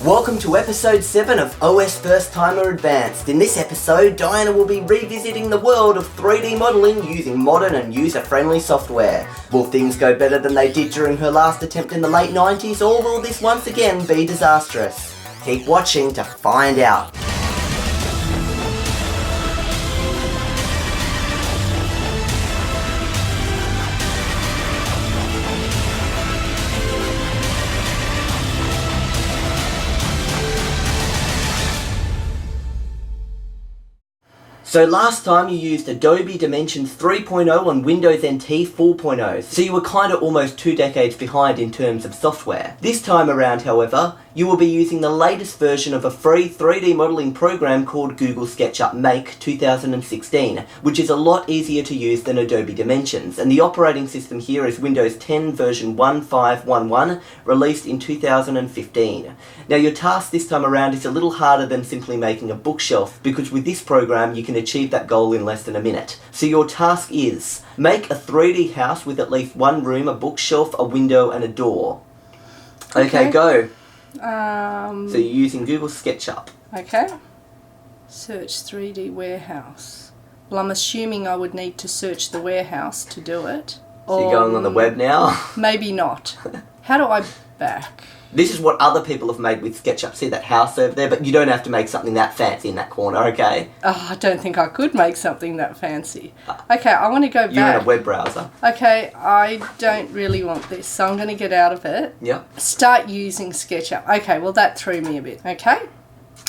Welcome to episode 7 of OSFirstTimer Advanced. In this episode, Diana will be revisiting the world of 3D modelling using modern and user-friendly software. Will things go better than they did during her last attempt in the late 90s, or will this once again be disastrous? Keep watching to find out. So last time you used Adobe Dimensions 3.0 on Windows NT 4.0, so you were kinda almost 2 decades behind in terms of software. This time around, however, you will be using the latest version of a free 3D modelling program called Google Sketchup Make 2016, which is a lot easier to use than Adobe Dimensions, and the operating system here is Windows 10 version 1511, released in 2015. Now your task this time around is a little harder than simply making a bookshelf, because with this program you can achieve that goal in less than a minute. So your task is, make a 3D house with at least one room, a bookshelf, a window and a door. Okay, go. So you're using Google SketchUp. Okay. Search 3D warehouse. Well, I'm assuming I would need to search the warehouse to do it. So you're going on the web now? Maybe not. How do I back? This is what other people have made with SketchUp. See that house over there? But you don't have to make something that fancy in that corner, okay? Oh, I don't think I could make something that fancy. Okay, I want to go back. You're in a web browser. Okay, I don't really want this, so I'm going to get out of it. Yep. Start using SketchUp. Okay, well that threw me a bit. Okay?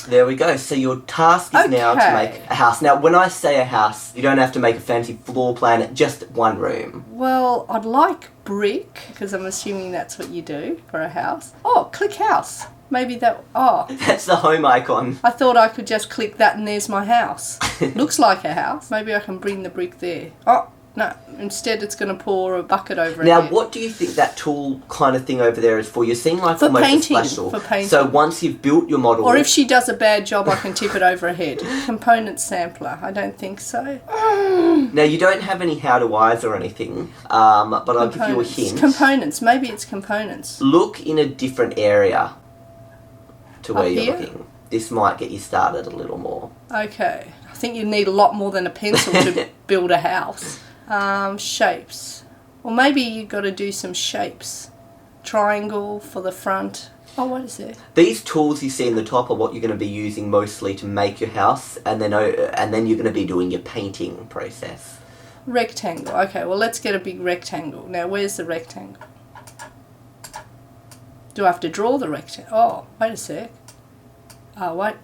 There we go. So your task is now to make a house. Now, when I say a house, you don't have to make a fancy floor plan, just one room. Well, I'd like brick, because I'm assuming that's what you do for a house. Oh, click house. Maybe that... Oh. That's the home icon. I thought I could just click that and there's my house. Looks like a house. Maybe I can bring the brick there. Oh, no. Instead it's going to pour a bucket over it. Now, what do you think that tool kind of thing over there is for? You're seeing like for almost painting, a splash tool. For painting. So once you've built your model... Or if she does a bad job, I can tip it over her head. Component sampler. I don't think so. Now, you don't have any how-to-Is or anything, but I'll give you a hint. Components. Maybe it's components. Look in a different area to where you're here? looking. This might get you started a little more. Okay. I think you need a lot more than a pencil to build a house. Shapes. Well, maybe you've got to do some shapes. Triangle for the front. Oh, what is it? These tools you see in the top are what you're going to be using mostly to make your house, and then you're going to be doing your painting process. Rectangle. Okay, well, let's get a big rectangle. Now, where's the rectangle? Do I have to draw the rectangle? Oh, wait a sec. Wait.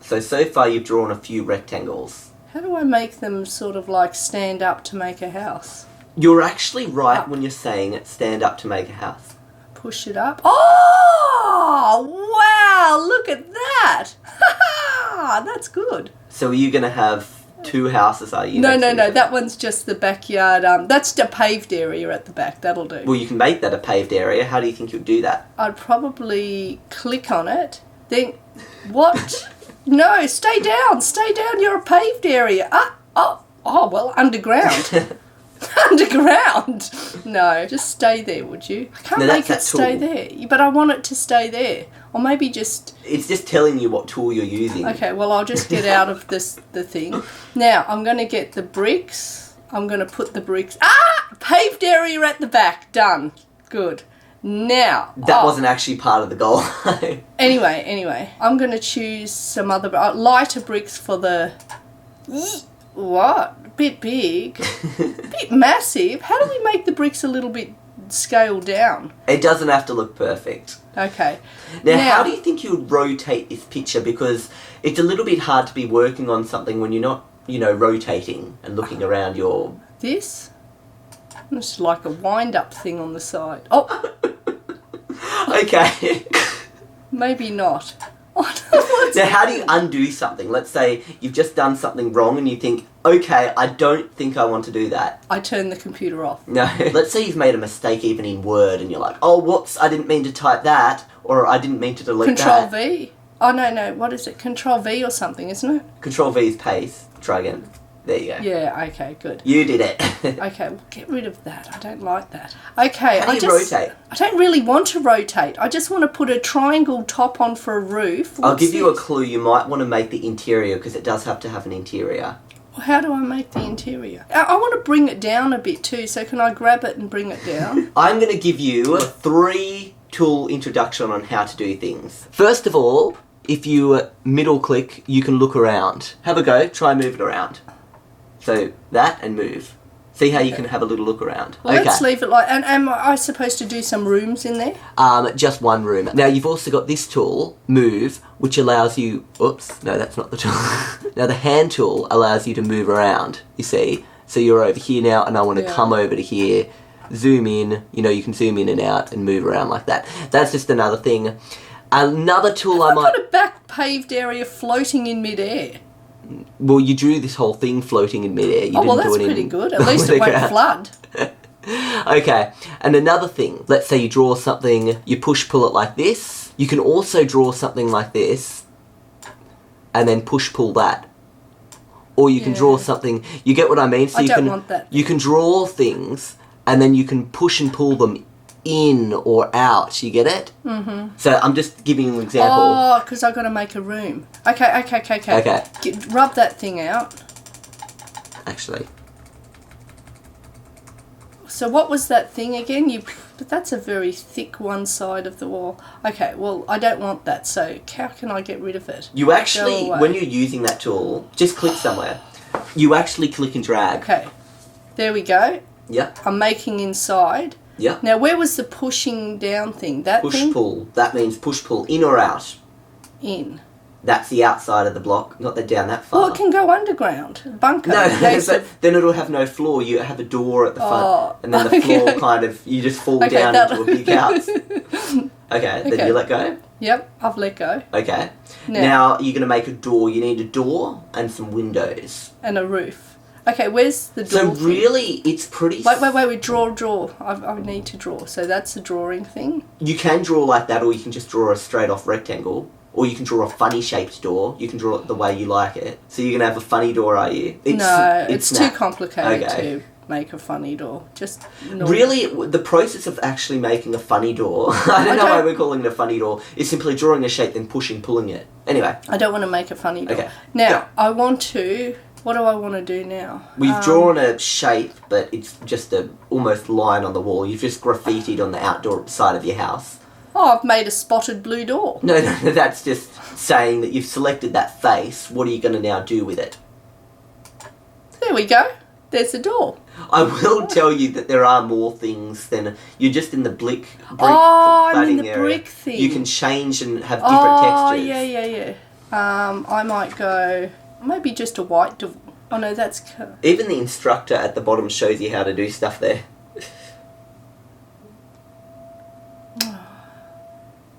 So far you've drawn a few rectangles. How do I make them sort of like stand up to make a house? You're actually right when you're saying it, stand up to make a house. Push it up. Oh, wow, look at that. That's good. So are you going to have 2 houses, are you? No, that one's just the backyard. That's the paved area at the back. That'll do. Well, you can make that a paved area. How do you think you'd do that? I'd probably click on it. Then, what? No, stay down, you're a paved area. Well, underground. Underground. No, just stay there, would you? I can't make it stay there, but I want it to stay there. Or maybe just... It's just telling you what tool you're using. Okay, well, I'll just get out of the thing. Now, I'm going to get the bricks. I'm going to put the bricks... Paved area at the back. Done. Good. Now... That wasn't actually part of the goal. Anyway, I'm going to choose some other... lighter bricks for the... What? A bit big. A bit massive. How do we make the bricks a little bit scaled down? It doesn't have to look perfect. Okay. Now, how do you think you would rotate this picture? Because it's a little bit hard to be working on something when you're not, rotating and looking around your... This? It's like a wind-up thing on the side. Oh! Okay. Maybe not. Now, how do you undo something? Let's say you've just done something wrong and you think, okay, I don't think I want to do that. I turn the computer off. No. Let's say you've made a mistake even in Word and you're like, oh, whoops, I didn't mean to type that, or I didn't mean to delete that. Control V? Oh, no, what is it? Control V or something, isn't it? Control V is paste. Try again. There you go. Yeah, okay, good. You did it. Okay, well, get rid of that. I don't like that. Okay, How do you rotate? I don't really want to rotate. I just want to put a triangle top on for a roof. I'll give you a clue. You might want to make the interior because it does have to have an interior. How do I make the interior? I want to bring it down a bit too, so can I grab it and bring it down? I'm going to give you a 3-tool introduction on how to do things. First of all, if you middle click, you can look around. Have a go. Try and move it around. So that and move. See how you can have a little look around. Well, let's leave it like... And am I supposed to do some rooms in there? Just one room. Now, you've also got this tool, Move, which allows you... Oops, no, that's not the tool. Now, the hand tool allows you to move around, you see. So you're over here now, and I want to come over to here, zoom in. You know, you can zoom in and out and move around like that. That's just another thing. Another tool I might... I've got a back paved area floating in midair. Well, you drew this whole thing floating in midair. You didn't that's do it pretty good. At least it won't flood. Okay, and another thing. Let's say you draw something, you push-pull it like this. You can also draw something like this, and then push-pull that. Or you can draw something... You get what I mean? So I don't want that. You can draw things, and then you can push and pull them in or out. You get it? Mm-hmm. So I'm just giving you an example. Oh, because I've got to make a room. Okay. Rub that thing out. Actually. So what was that thing again? But that's a very thick one side of the wall. Okay, well, I don't want that, so how can I get rid of it? You actually, when you're using that tool, just click somewhere. You actually click and drag. Okay, there we go. Yep. I'm making inside. Yeah. Now, where was the pushing down thing? That thing? Push-pull. That means push-pull in or out. In. That's the outside of the block, not down that far. Well, it can go underground. Bunker. No, then it'll have no floor. You have a door at the front, and then the floor kind of, you just fall down into a big house. Okay, then you let go? Yep, I've let go. Okay. Now you're going to make a door. You need a door and some windows. And a roof. Okay, where's the door? So really, it's pretty... Wait, draw. I need to draw. So that's the drawing thing? You can draw like that, or you can just draw a straight off rectangle. Or you can draw a funny shaped door. You can draw it the way you like it. So you're going to have a funny door, are you? It's too complicated to make a funny door. Just really, the process of actually making a funny door, I don't know why we're calling it a funny door, is simply drawing a shape, then pulling it. Anyway. I don't want to make a funny door. Okay. Now, I want to... What do I want to do now? We've drawn a shape, but it's just a almost line on the wall. You've just graffitied on the outdoor side of your house. Oh, I've made a spotted blue door. No, that's just saying that you've selected that face. What are you going to now do with it? There we go. There's the door. I will tell you that there are more things than... You're just in the brick I'm in the area. brick thing. You can change and have different textures. Yeah. I might go... Maybe just a white door. Oh no, that's... Even the instructor at the bottom shows you how to do stuff there.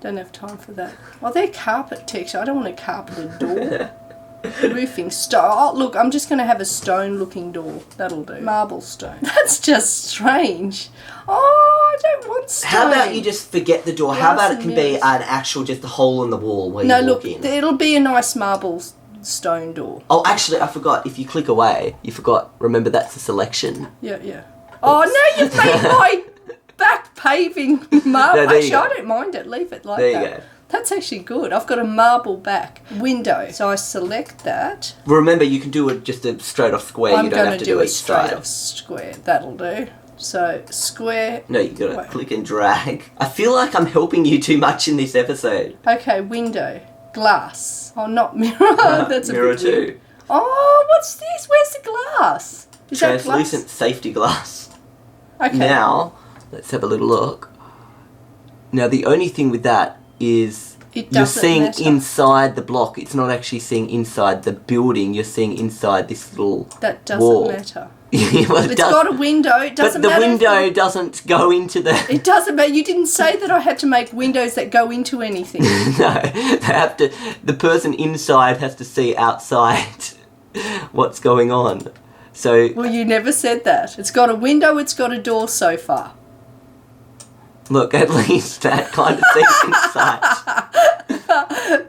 Don't have time for that. Oh, they're carpet texture. I don't want a carpeted door. Roofing stone. Oh, look, I'm just going to have a stone-looking door. That'll do. Marble stone. That's just strange. Oh, I don't want stone. How about you just forget the door? How about it can be an actual just a hole in the wall where you walk in? No, look, it'll be a nice marble stone door. Oh, actually, I forgot. If you click away, you forgot. Remember, that's a selection. Yeah. Oh, no, you've made my back paving marble. No, actually, I don't mind it. Leave it like that. There you go. That's actually good. I've got a marble back window. So I select that. Remember, you can do it just a straight off square. You don't have to do it straight off square. That'll do. So, square. No, you got to click and drag. I feel like I'm helping you too much in this episode. Okay, window. Glass. Oh, not mirror. That's a mirror bit too. Weird. Oh, what's this? Where's the glass? Is translucent that glass? safety glass. Okay. Now, let's have a little look. Now, the only thing with that is you're seeing inside the block. It's not actually seeing inside the building. You're seeing inside this little That doesn't wall. matter. Well, it's got a window. It doesn't matter. But the window doesn't go into the... It doesn't matter. You didn't say that I had to make windows that go into anything. No, they have to... The person inside has to see outside what's going on. So... Well, you never said that. It's got a window, it's got a door so far. Look, at least that kind of sees inside.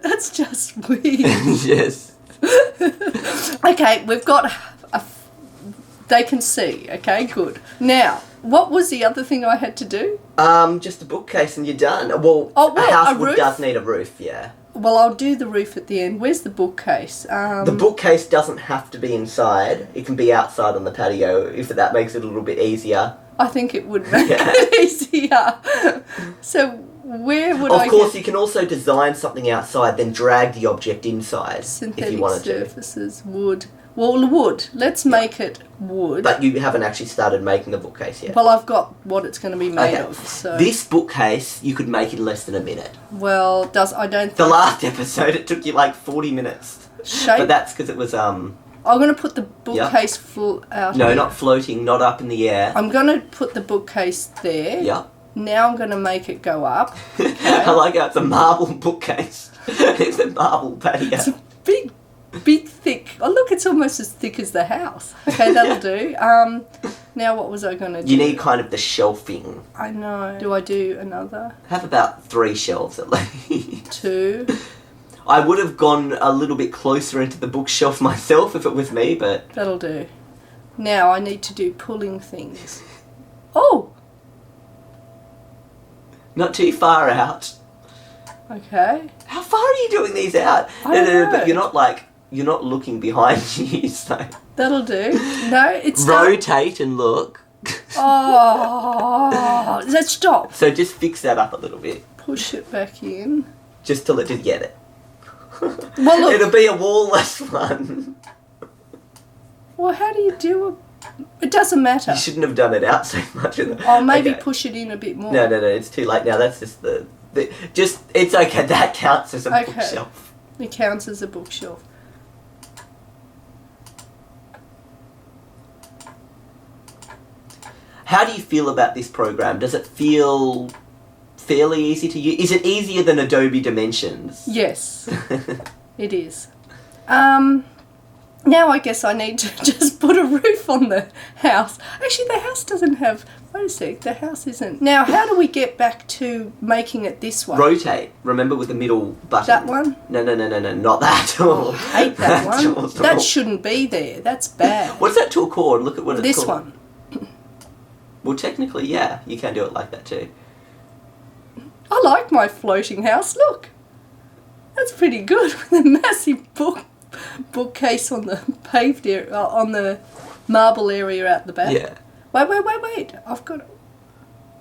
That's just weird. Yes. Okay, we've got a They can see. Okay, good. Now, what was the other thing I had to do? Just a bookcase and you're done. Well, a house does need a roof, yeah. Well, I'll do the roof at the end. Where's the bookcase? The bookcase doesn't have to be inside. It can be outside on the patio if that makes it a little bit easier. I think it would make it easier. So where would Of course, you can also design something outside, then drag the object inside if you wanted surfaces, wood. Well, wood. Let's make it wood. But you haven't actually started making the bookcase yet. Well, I've got what it's going to be made of. So this bookcase, you could make in less than a minute. Well, I don't think... The last episode, it took you like 40 minutes. But that's because it was, I'm going to put the bookcase out. No, not floating, not up in the air. I'm going to put the bookcase there. Yeah. Now I'm going to make it go up. Okay. I like how it's a marble bookcase. It's a marble patio. It's a big, thick... Oh, look, it's almost as thick as the house. Okay, that'll do. Now what was I going to do? You need kind of the shelving. I know. Do I do another? Have about 3 shelves at least. 2. I would have gone a little bit closer into the bookshelf myself if it was me, but... That'll do. Now I need to do pulling things. Oh! Not too far out. Okay. How far are you doing these out? I don't know. But you're not looking behind you, so... That'll do. No, it's rotate and look. Oh, let's stop. So just fix that up a little bit. Push it back in. Just till it did get it. Well, look. It'll be a wall-less one. Well, how do you do it? Doesn't matter. You shouldn't have done it out so much. Oh, maybe push it in a bit more. No, it's too late now. That's just it's okay. That counts as a bookshelf. It counts as a bookshelf. How do you feel about this program? Does it feel fairly easy to use? Is it easier than Adobe Dimensions? Yes, it is. Now I guess I need to just put a roof on the house. Actually, the house doesn't have... Wait a sec, the house isn't... Now, how do we get back to making it this way? Rotate. Remember with the middle button. That one? No, not that tool. I hate that one. That shouldn't be there. That's bad. What's that tool called? Look at what it's called. This one. Well, technically, yeah, you can do it like that too. I like my floating house. Look. That's pretty good with a massive bookcase on the paved area, on the marble area out the back. Yeah. Wait. I've got...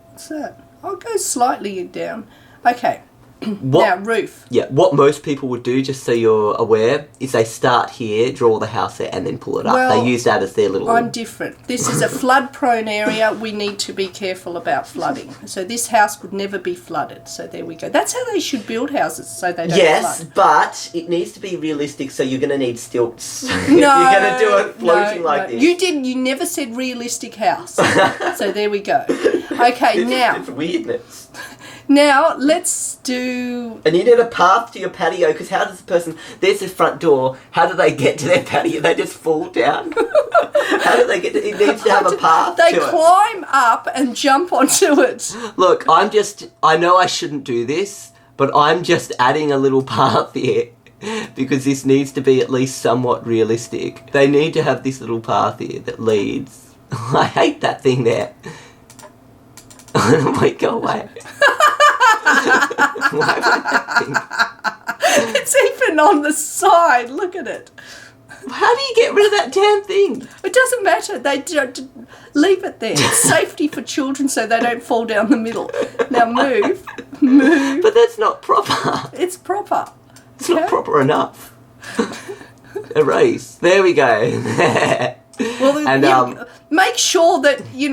What's that? I'll go slightly down. Okay. Now, roof. Yeah, what most people would do, just so you're aware, is they start here, draw the house there, and then pull it up. Well, they use that as their little... I'm different. This is a flood-prone area. We need to be careful about flooding. So this house would never be flooded. So there we go. That's how they should build houses, so they don't flood. But it needs to be realistic, so you're going to need stilts. If you're going to do it floating like this. You never said realistic house. So there we go. Okay, now... It's weirdness. Now, let's do... And you need a path to your patio, because how does the person... There's the front door. How do they get to their patio? They just fall down? How do they get to... It needs to have a path to it. They climb up and jump onto it. Look, I know I shouldn't do this, but I'm just adding a little path here, because this needs to be at least somewhat realistic. They need to have this little path here that leads... I hate that thing there. Wait, go away. Why would that thing? It's even on the side. Look at it. How do you get rid of that damn thing? It doesn't matter. They don't leave it there. It's safety for children so they don't fall down the middle. Now move. But that's not proper. It's proper. It's not proper enough. Erase. There we go. Well, and make sure that you're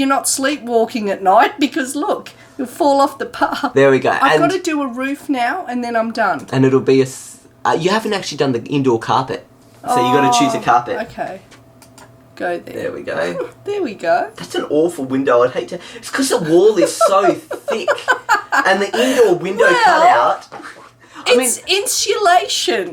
not sleepwalking at night, because look, you'll fall off the path. There we go. I've got to do a roof now, and then I'm done. And it'll be you haven't actually done the indoor carpet, so you got to choose a carpet. Okay. Go there. There we go. There we go. That's an awful window. I'd hate to. It's because the wall is so thick, and the indoor window cut out. It's insulation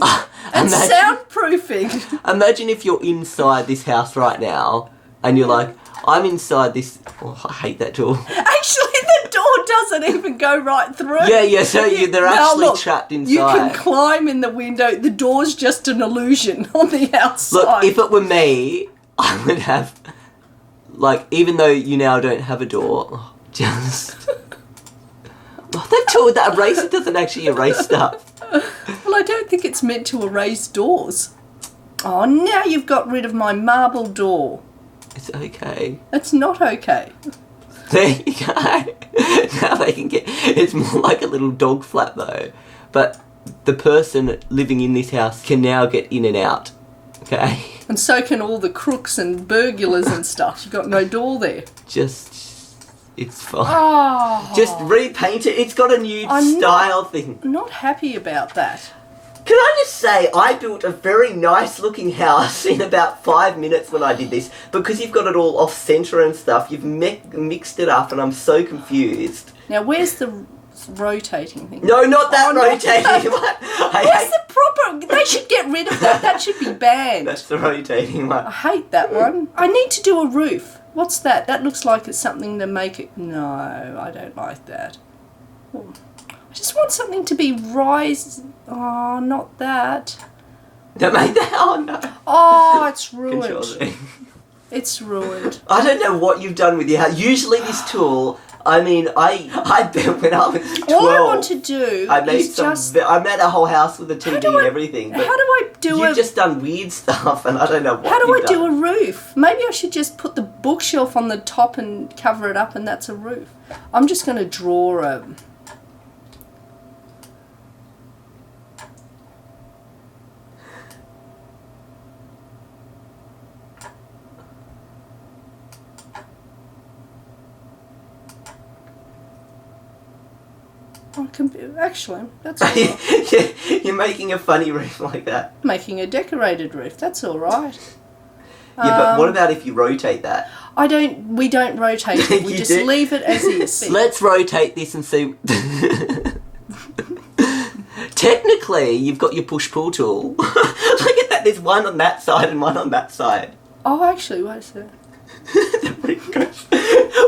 and soundproofing. Imagine if you're inside this house right now and you're like, I'm inside this... Oh, I hate that door. Actually, the door doesn't even go right through. Yeah, so they're actually trapped inside. You can climb in the window. The door's just an illusion on the outside. Look, if it were me, I would have, like, even though you now don't have a door, just... Oh, that tool, that eraser doesn't actually erase stuff. Well, I don't think it's meant to erase doors. Oh, now you've got rid of my marble door. It's okay. It's not okay. There you go. Now they can get... It's more like a little dog flap, though. But the person living in this house can now get in and out. Okay? And so can all the crooks and burglars and stuff. You've got no door there. It's fine. Oh. Just repaint it. It's got a new style thing. I'm not happy about that. Can I just say, I built a very nice looking house in about 5 minutes when I did this. Because you've got it all off centre and stuff, you've mixed it up and I'm so confused. Now, where's the rotating thing? No, not that rotating one. Where's the proper... They should get rid of that. That should be banned. That's the rotating one. I hate that one. I need to do a roof. What's that? That looks like it's something to make it... No, I don't like that. I just want something to be Oh, not that. Don't make that. Oh, no. Oh, it's ruined. Control. It's ruined. I don't know what you've done with your house. Usually this tool... I mean, I bet when I was 12... All I want to do I made is just... I made a whole house with a TV and everything. How do I do You've just done weird stuff and I don't know what How do you've I do a roof? Maybe I should just put the bookshelf on the top and cover it up and that's a roof. I'm just going to draw a... Actually, that's all right. You're making a funny roof like that. Making a decorated roof, that's all right. Yeah, but what about if you rotate that? We don't rotate it. We just do? leave it as is. Let's rotate this and see. Technically, you've got your push-pull tool. Look at that. There's one on that side and one on that side. Oh, actually, what is that?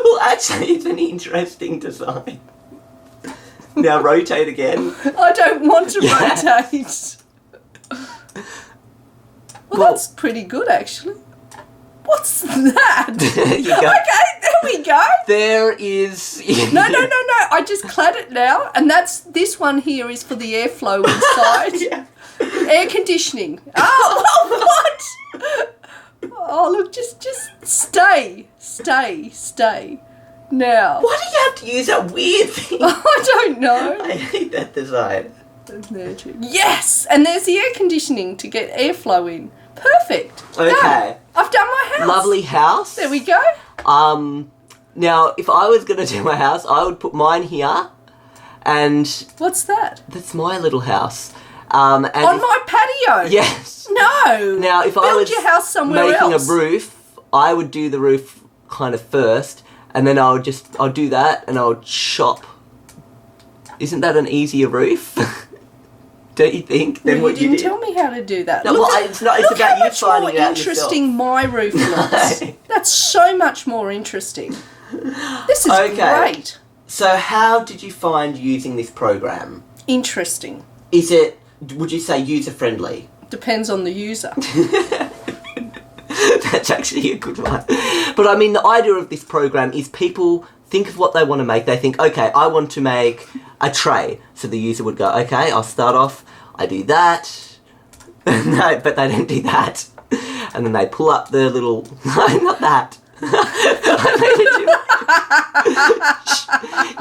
Well, actually, it's an interesting design. Now rotate again. I don't want to rotate. Well, that's pretty good, actually. What's that? There you go. Okay, there we go. There is... No. I just clad it now, and this one here is for the airflow inside. Yeah. Air conditioning. Oh, what? Oh, look, just stay. Now. Why do you have to use that weird thing? I don't know. I hate that design. Yes! And there's the air conditioning to get airflow in. Perfect. Okay. Done. I've done my house. Lovely house. There we go. Now, if I was going to do my house, I would put mine here. And... What's that? That's my little house. On my patio? Yes. No. Now, if I was your house somewhere making else. a roof, I would do the roof kind of first. And then I'll do that and I'll chop. Isn't that an easier roof? Don't you think? Than what you didn't tell me how to do that. No, look it's about you finding it out yourself. Look how much more interesting my roof looks. That's so much more interesting. This is great. So how did you find using this program? Interesting. Would you say user-friendly? Depends on the user. That's actually a good one. But I mean, the idea of this program is people think of what they want to make. They think, okay, I want to make a tray. So the user would go, okay, I'll start off, I do that. No, but they don't do that. And then they pull up the little... No, not that.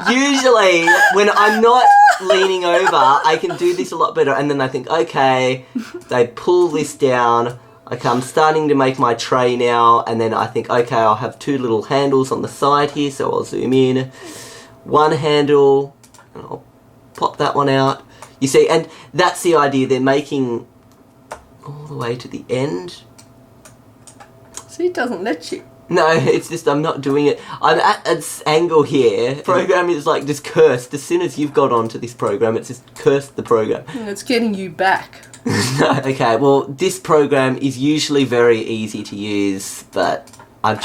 Usually, when I'm not leaning over, I can do this a lot better. And then they think, okay, they pull this down. Okay, I'm starting to make my tray now, and then I think, okay, I'll have two little handles on the side here, so I'll zoom in. One handle, and I'll pop that one out. You see, and that's the idea. They're making all the way to the end. See, it doesn't let you. No, it's just I'm not doing it. I'm at this angle here. The program is like just cursed. As soon as you've got onto this program, it's just cursed the program. And it's getting you back. No, okay, well, this program is usually very easy to use, but you've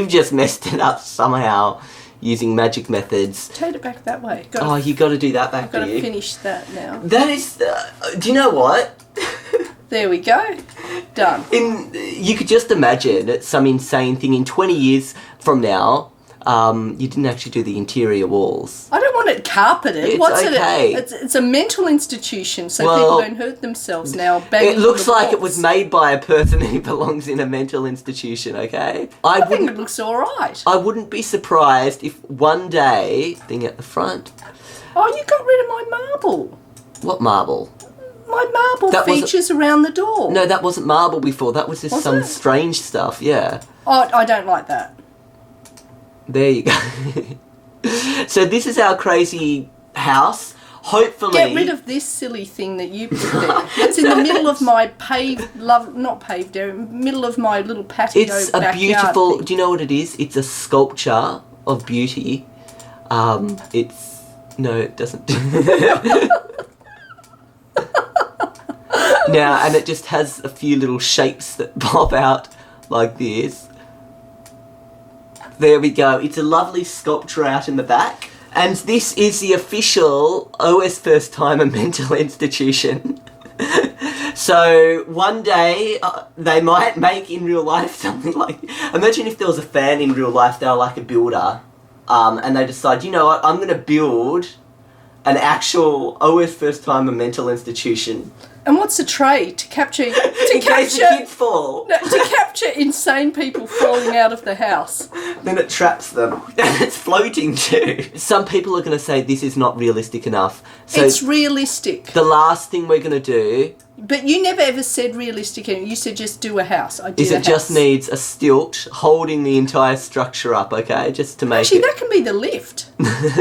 just messed it up somehow using magic methods. Turn it back that way. You got to do that back. I've got to finish that now. That is, do you know what? There we go. Done. You could just imagine some insane thing in 20 years from now. You didn't actually do the interior walls. I don't want it carpeted. It's What's okay. It's a mental institution, so people don't hurt themselves now. It looks like it was made by a person who belongs in a mental institution, okay? I think it looks all right. I wouldn't be surprised if one day, thing at the front. Oh, you got rid of my marble. What marble? My marble features around the door. No, that wasn't marble before. That was just some strange stuff, yeah. Oh, I don't like that. There you go. So this is our crazy house. Hopefully... Get rid of this silly thing that you put there. It's in the middle of my middle of my little patio It's a beautiful... thing. Do you know what it is? It's a sculpture of beauty. It's... No, it doesn't. Now, and it just has a few little shapes that pop out like this. There we go. It's a lovely sculpture out in the back. And this is the official OSFirstTimer mental institution. So one day they might make in real life something like... Imagine if there was a fan in real life, they were like a builder. And they decide, you know what, I'm going to build an actual OSFirstTimer mental institution. And what's the tray to capture? In case the kids fall. No, to capture insane people falling out of the house. Then it traps them. And it's floating too. Some people are going to say this is not realistic enough. So it's realistic. The last thing we're going to do... But you never ever said realistic. You said just do a house. I did is it just needs a stilt holding the entire structure up, okay? Just to make Actually, that can be the lift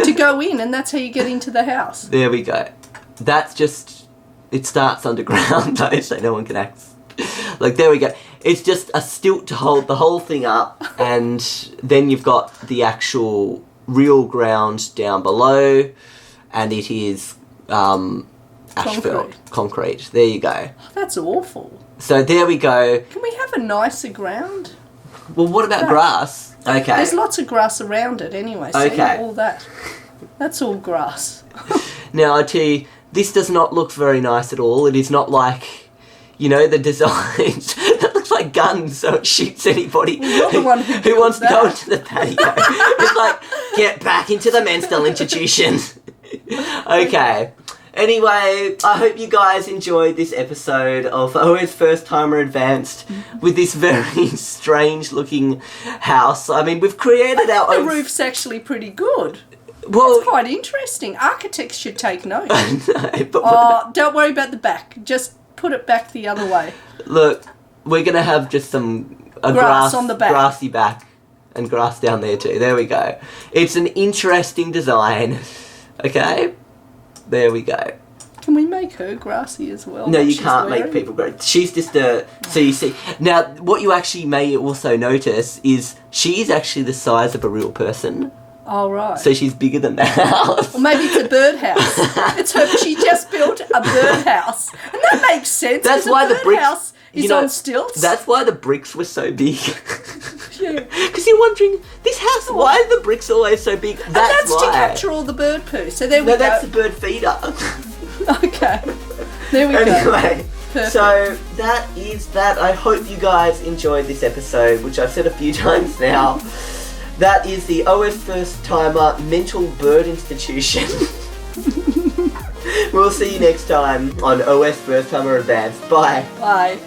to go in, and that's how you get into the house. There we go. That's just... It starts underground though, so no one can access. Like, there we go. It's just a stilt to hold the whole thing up, and then you've got the actual real ground down below, and it is asphalt, concrete. There you go. Oh, that's awful. So there we go. Can we have a nicer ground? Well, what about grass? Okay. There's lots of grass around it anyway, so all that. That's all grass. Now, I tell you, this does not look very nice at all. It is not like, you know, the designs. That looks like guns, so it shoots anybody who wants to go into the patio. It's like, get back into the mental institution. Okay. Anyway, I hope you guys enjoyed this episode of OSFirstTimer Advanced with this very strange looking house. I mean, we've created our own... The roof's actually pretty good. Well, it's quite interesting. Architects should take note. No, but don't worry about the back. Just put it back the other way. Look, we're going to have just grass on the back. Grassy back and grass down there too. There we go. It's an interesting design. Okay? There we go. Can we make her grassy as well? No, you can't make people grassy. She's just a... So you see... Now, what you actually may also notice is she's actually the size of a real person. Oh, right. So she's bigger than the house. Or maybe it's a birdhouse. It's her. She just built a birdhouse. And that makes sense. That's why the bricks... house is on stilts. That's why the bricks were so big. Yeah. Because you're wondering, this house, why are the bricks always so big? That's why. To capture all the bird poo. So there we go. No, that's the bird feeder. Okay. There we go. Anyway, perfect. So that is that. I hope you guys enjoyed this episode, which I've said a few times now. That is the OSFirstTimer Mental Bird Institution. We'll see you next time on OSFirstTimer Advanced. Bye. Bye.